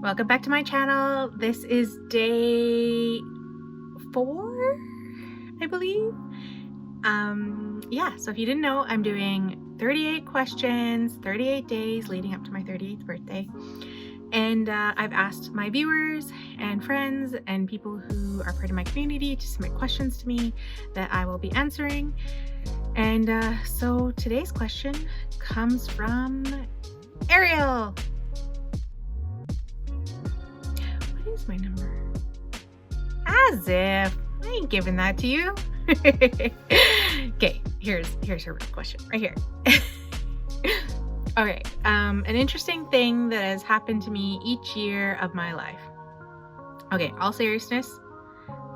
Welcome back to my channel. This is day 4, I believe. So if you didn't know, I'm doing 38 questions, 38 days leading up to my 38th birthday. And I've asked my viewers and friends and people who are part of my community to submit questions to me that I will be answering. And so today's question comes from Ariel. What is my number? As if I ain't giving that to you. Okay, here's her real question right here. Okay, an interesting thing that has happened to me each year of my life. Okay, all seriousness,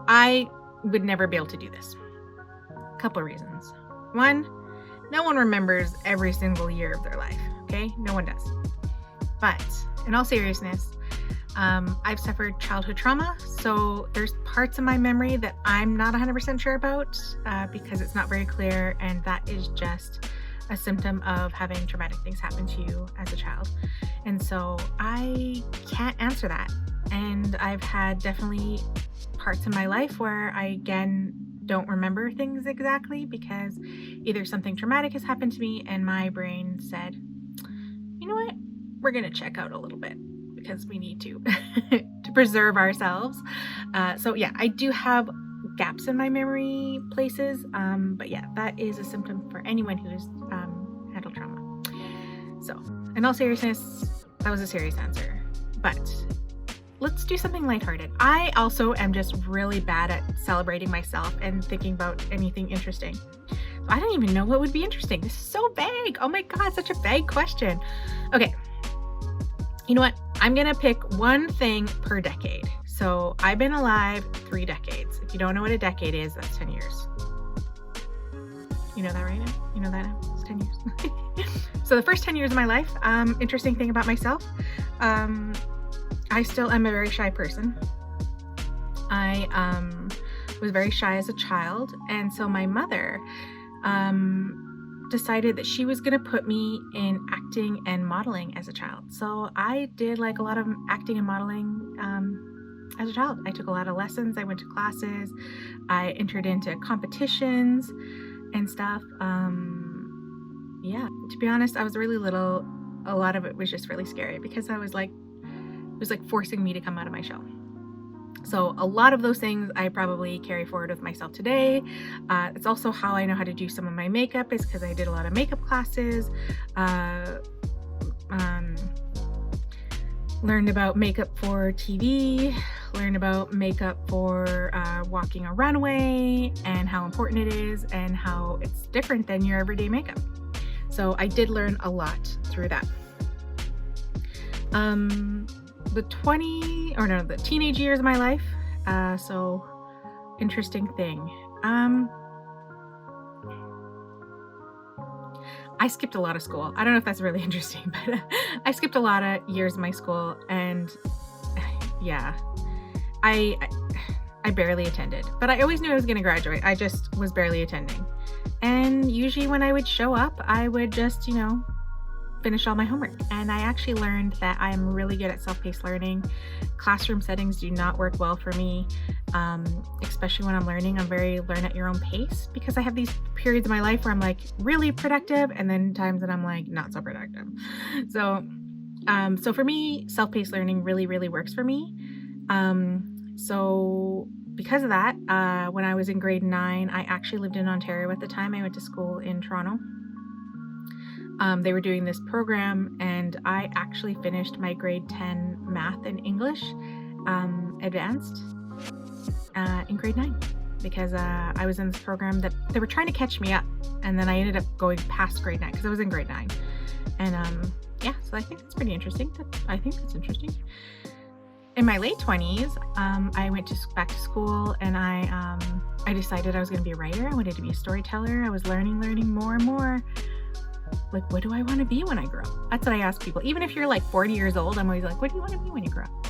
I would never be able to do this. A couple of reasons. One, no one remembers every single year of their life, okay? No one does. But in all seriousness, I've suffered childhood trauma, so there's parts of my memory that I'm not 100% sure about because it's not very clear, and that is just a symptom of having traumatic things happen to you as a child. And so I can't answer that. And I've had definitely parts in my life where I, again, don't remember things exactly because either something traumatic has happened to me and my brain said, you know what, we're gonna check out a little bit because we need to to preserve ourselves. So yeah, I do have gaps in my memory places, but yeah, that is a symptom for anyone who's handled trauma. So in all seriousness, that was a serious answer, but let's do something lighthearted. I also am just really bad at celebrating myself and thinking about anything interesting. I don't even know what would be interesting. This is so vague. Oh my God, such a vague question. Okay, you know what? I'm gonna pick one thing per decade. So I've been alive 3 decades. If you don't know what a decade is, that's 10 years. You know that right now? You know that now? It's 10 years. So the first 10 years of my life, interesting thing about myself, I still am a very shy person. I was very shy as a child, and so my mother decided that she was gonna put me in acting and modeling as a child. So I did like a lot of acting and modeling as a child. I took a lot of lessons, I went to classes, I entered into competitions and stuff. Yeah, to be honest, I was really little. A lot of it was just really scary because I was like, it was like forcing me to come out of my shell. So a lot of those things I probably carry forward with myself today. It's also how I know how to do some of my makeup, is because I did a lot of makeup classes, learned about makeup for TV, learned about makeup for walking a runway and how important it is and how it's different than your everyday makeup. So I did learn a lot through that. The teenage years of my life. So interesting thing. I skipped a lot of school. I don't know if that's really interesting, but I skipped a lot of years of my school, and yeah, I barely attended, but I always knew I was going to graduate. I just was barely attending. And usually when I would show up, I would just, finish all my homework. And I actually learned that I'm really good at self-paced learning. Classroom settings do not work well for me, especially when I'm learning. I'm very learn at your own pace, because I have these periods of my life where I'm like really productive, and then times that I'm like not so productive. So for me, self-paced learning really, really works for me. So because of that, when I was in grade 9, I actually lived in Ontario at the time. I went to school in Toronto. They were doing this program, and I actually finished my grade 10 math and English advanced in grade 9, because I was in this program that they were trying to catch me up, and then I ended up going past grade 9 because I was in grade 9. And yeah, so I think that's pretty interesting. I think that's interesting. In my late 20s, I went back to school, and I decided I was going to be a writer. I wanted to be a storyteller. I was learning more and more. Like, what do I want to be when I grow up? That's what I ask people. Even if you're like 40 years old, I'm always like, what do you want to be when you grow up?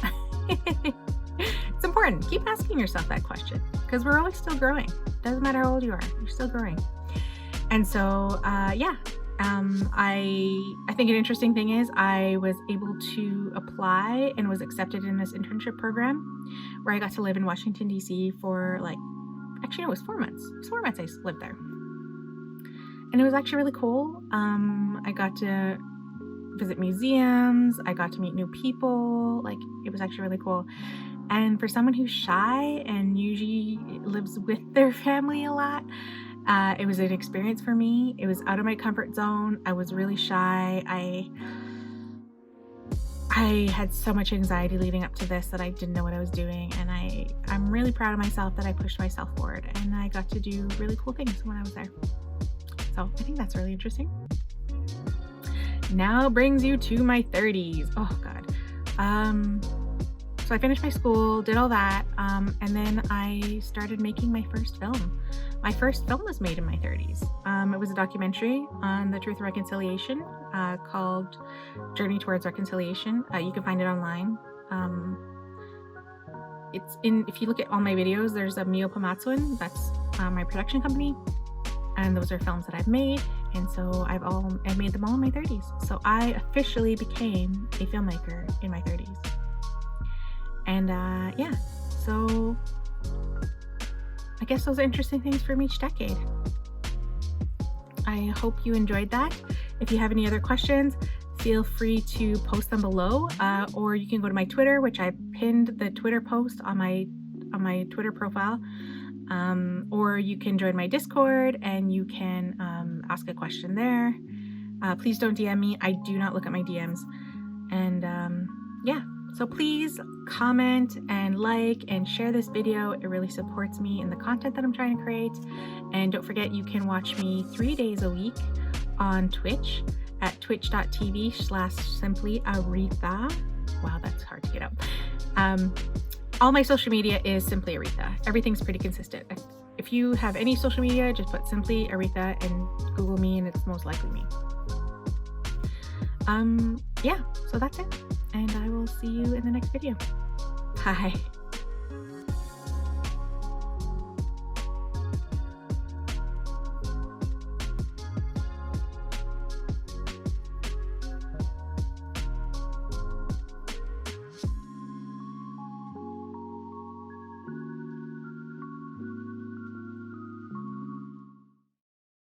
It's important. Keep asking yourself that question, because we're always still growing. Doesn't matter how old you are, you're still growing. And so, yeah, I think an interesting thing is I was able to apply and was accepted in this internship program where I got to live in Washington, D.C. for actually, no, it was 4 months. It was 4 months I lived there. And it was actually really cool. I got to visit museums. I got to meet new people. It was actually really cool. And for someone who's shy and usually lives with their family a lot, it was an experience for me. It was out of my comfort zone. I was really shy. I had so much anxiety leading up to this that I didn't know what I was doing. And I'm really proud of myself that I pushed myself forward and I got to do really cool things when I was there. So I think that's really interesting. Now brings you to my 30s. Oh God. So I finished my school, did all that, and then I started making my first film. My first film was made in my 30s. It was a documentary on the truth and reconciliation called Journey Towards Reconciliation. You can find it online. If you look at all my videos, there's a Mio Pamatsuan, that's my production company, and those are films that I've made, and so I made them all in my 30s. So I officially became a filmmaker in my 30s. And yeah, so I guess those are interesting things from each decade. I hope you enjoyed that. If you have any other questions, feel free to post them below, or you can go to my Twitter, which I pinned the Twitter post on my Twitter profile, or you can join my Discord and you can ask a question there. Please don't DM me. I do not look at my DMs. And yeah. So please comment and like and share this video. It really supports me in the content that I'm trying to create. And don't forget, you can watch me 3 days a week on Twitch at twitch.tv/simplyaretha. Wow, that's hard to get out. All my social media is Simply Aretha. Everything's pretty consistent. If you have any social media, just put Simply Aretha and Google me and it's most likely me. Yeah, so that's it. And I will see you in the next video. Bye.